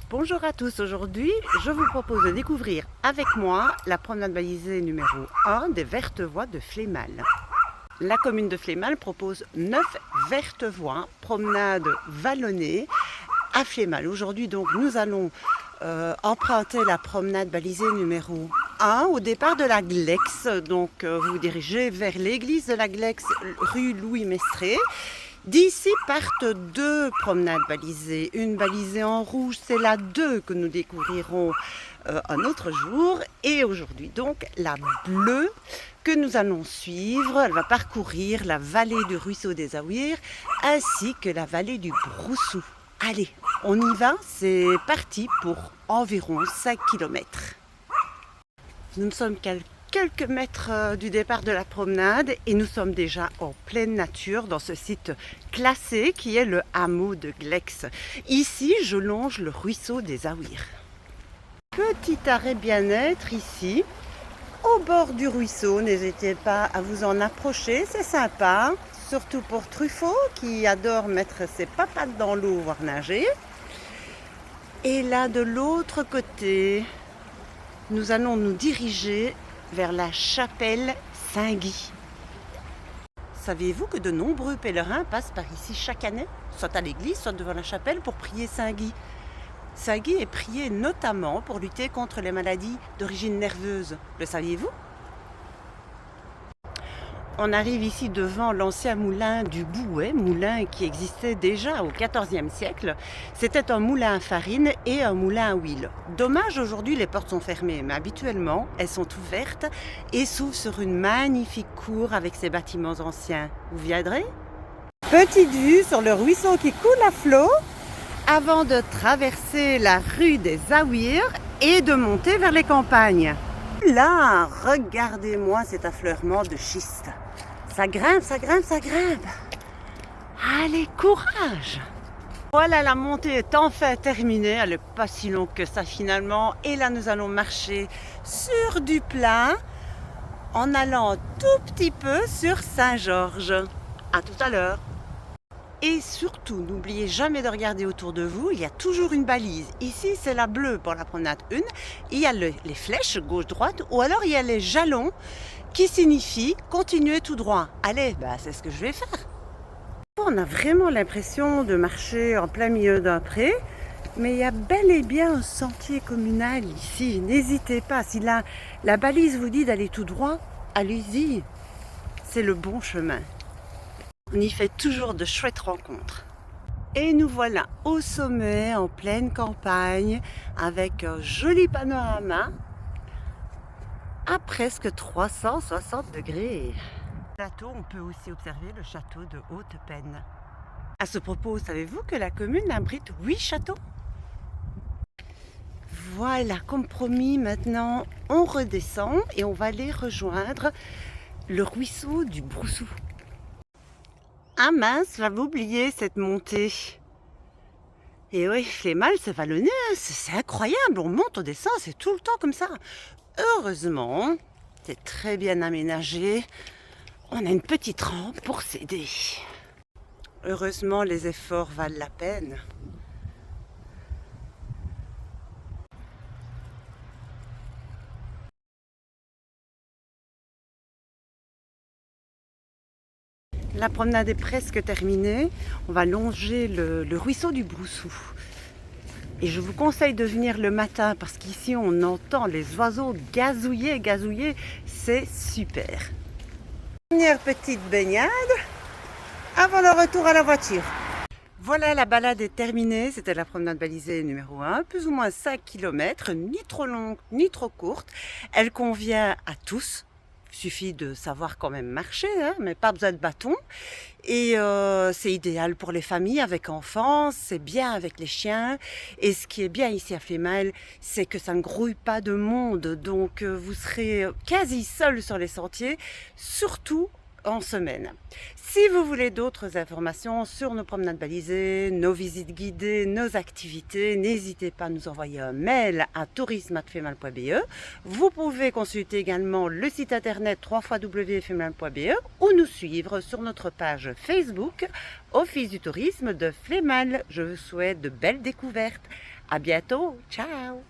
Bonjour à tous, aujourd'hui je vous propose de découvrir avec moi la promenade balisée numéro 1 des vertes voies de Flémal. La commune de Flémal propose 9 vertes voies, promenades vallonnées à Flémal. Aujourd'hui donc nous allons emprunter la promenade balisée numéro 1 au départ de la Glex. Donc vous vous dirigez vers l'église de la Glex, rue Louis Mestré. D'ici partent deux promenades balisées. Une balisée en rouge, c'est la 2 que nous découvrirons un autre jour. Et aujourd'hui donc la bleue que nous allons suivre. Elle va parcourir la vallée du ruisseau des Aouirs ainsi que la vallée du Broussou. Allez, on y va, c'est parti pour environ 5 km. Nous ne sommes qu'à quelques mètres du départ de la promenade et nous sommes déjà en pleine nature dans ce site classé qui est le hameau de Glex. Ici, je longe le ruisseau des Aouirs. Petit arrêt bien-être ici, au bord du ruisseau. N'hésitez pas à vous en approcher, c'est sympa, surtout pour Truffaut qui adore mettre ses papates dans l'eau, voire nager. Et là, de l'autre côté, nous allons nous diriger vers la chapelle Saint-Guy. Saviez-vous que de nombreux pèlerins passent par ici chaque année, soit à l'église, soit devant la chapelle pour prier Saint-Guy. Saint-Guy est prié notamment pour lutter contre les maladies d'origine nerveuse. Le saviez-vous ? On arrive ici devant l'ancien moulin du Bouet, moulin qui existait déjà au XIVe siècle. C'était un moulin à farine et un moulin à huile. Dommage, aujourd'hui les portes sont fermées, mais habituellement elles sont ouvertes et s'ouvrent sur une magnifique cour avec ses bâtiments anciens. Vous viendrez ? Petite vue sur le ruisseau qui coule à flot avant de traverser la rue des Aouirs et de monter vers les campagnes. Là, regardez-moi cet affleurement de schiste. Ça grimpe, ça grimpe, ça grimpe. Allez, courage! Voilà, la montée est enfin terminée. Elle n'est pas si longue que ça finalement. Et là, nous allons marcher sur du plat en allant un tout petit peu sur Saint-Georges. À tout à l'heure. Et surtout, n'oubliez jamais de regarder autour de vous, il y a toujours une balise. Ici, c'est la bleue pour la promenade 1. Il y a les flèches gauche-droite ou alors il y a les jalons qui signifient continuer tout droit. Allez, c'est ce que je vais faire. On a vraiment l'impression de marcher en plein milieu d'un pré, mais il y a bel et bien un sentier communal ici. N'hésitez pas, si la balise vous dit d'aller tout droit, allez-y. C'est le bon chemin. On y fait toujours de chouettes rencontres. Et nous voilà au sommet, en pleine campagne, avec un joli panorama à presque 360 degrés. Plateau, on peut aussi observer le château de Haute-Peine. À ce propos, savez-vous que la commune abrite 8 châteaux ? Voilà, comme promis, maintenant on redescend et on va aller rejoindre le ruisseau du Broussou. Ah mince, j'avais oublié cette montée. Et oui, Flémal, c'est vallonné, c'est incroyable, on monte, on descend, c'est tout le temps comme ça. Heureusement, c'est très bien aménagé, on a une petite rampe pour s'aider. Heureusement, les efforts valent la peine. La promenade est presque terminée. On va longer le ruisseau du Broussou. Et je vous conseille de venir le matin parce qu'ici on entend les oiseaux gazouiller, gazouiller. C'est super. Première petite baignade avant le retour à la voiture. Voilà, la balade est terminée. C'était la promenade balisée numéro 1, plus ou moins 5 km, ni trop longue ni trop courte. Elle convient à tous. Il suffit de savoir quand même marcher, mais pas besoin de bâton. Et c'est idéal pour les familles avec enfants, c'est bien avec les chiens. Et ce qui est bien ici à Flémal, c'est que ça ne grouille pas de monde. Donc vous serez quasi seul sur les sentiers, surtout en semaine. Si vous voulez d'autres informations sur nos promenades balisées, nos visites guidées, nos activités, n'hésitez pas à nous envoyer un mail à tourisme@flemal.be. Vous pouvez consulter également le site internet www.flemal.be ou nous suivre sur notre page Facebook Office du tourisme de Flémal. Je vous souhaite de belles découvertes. À bientôt, ciao!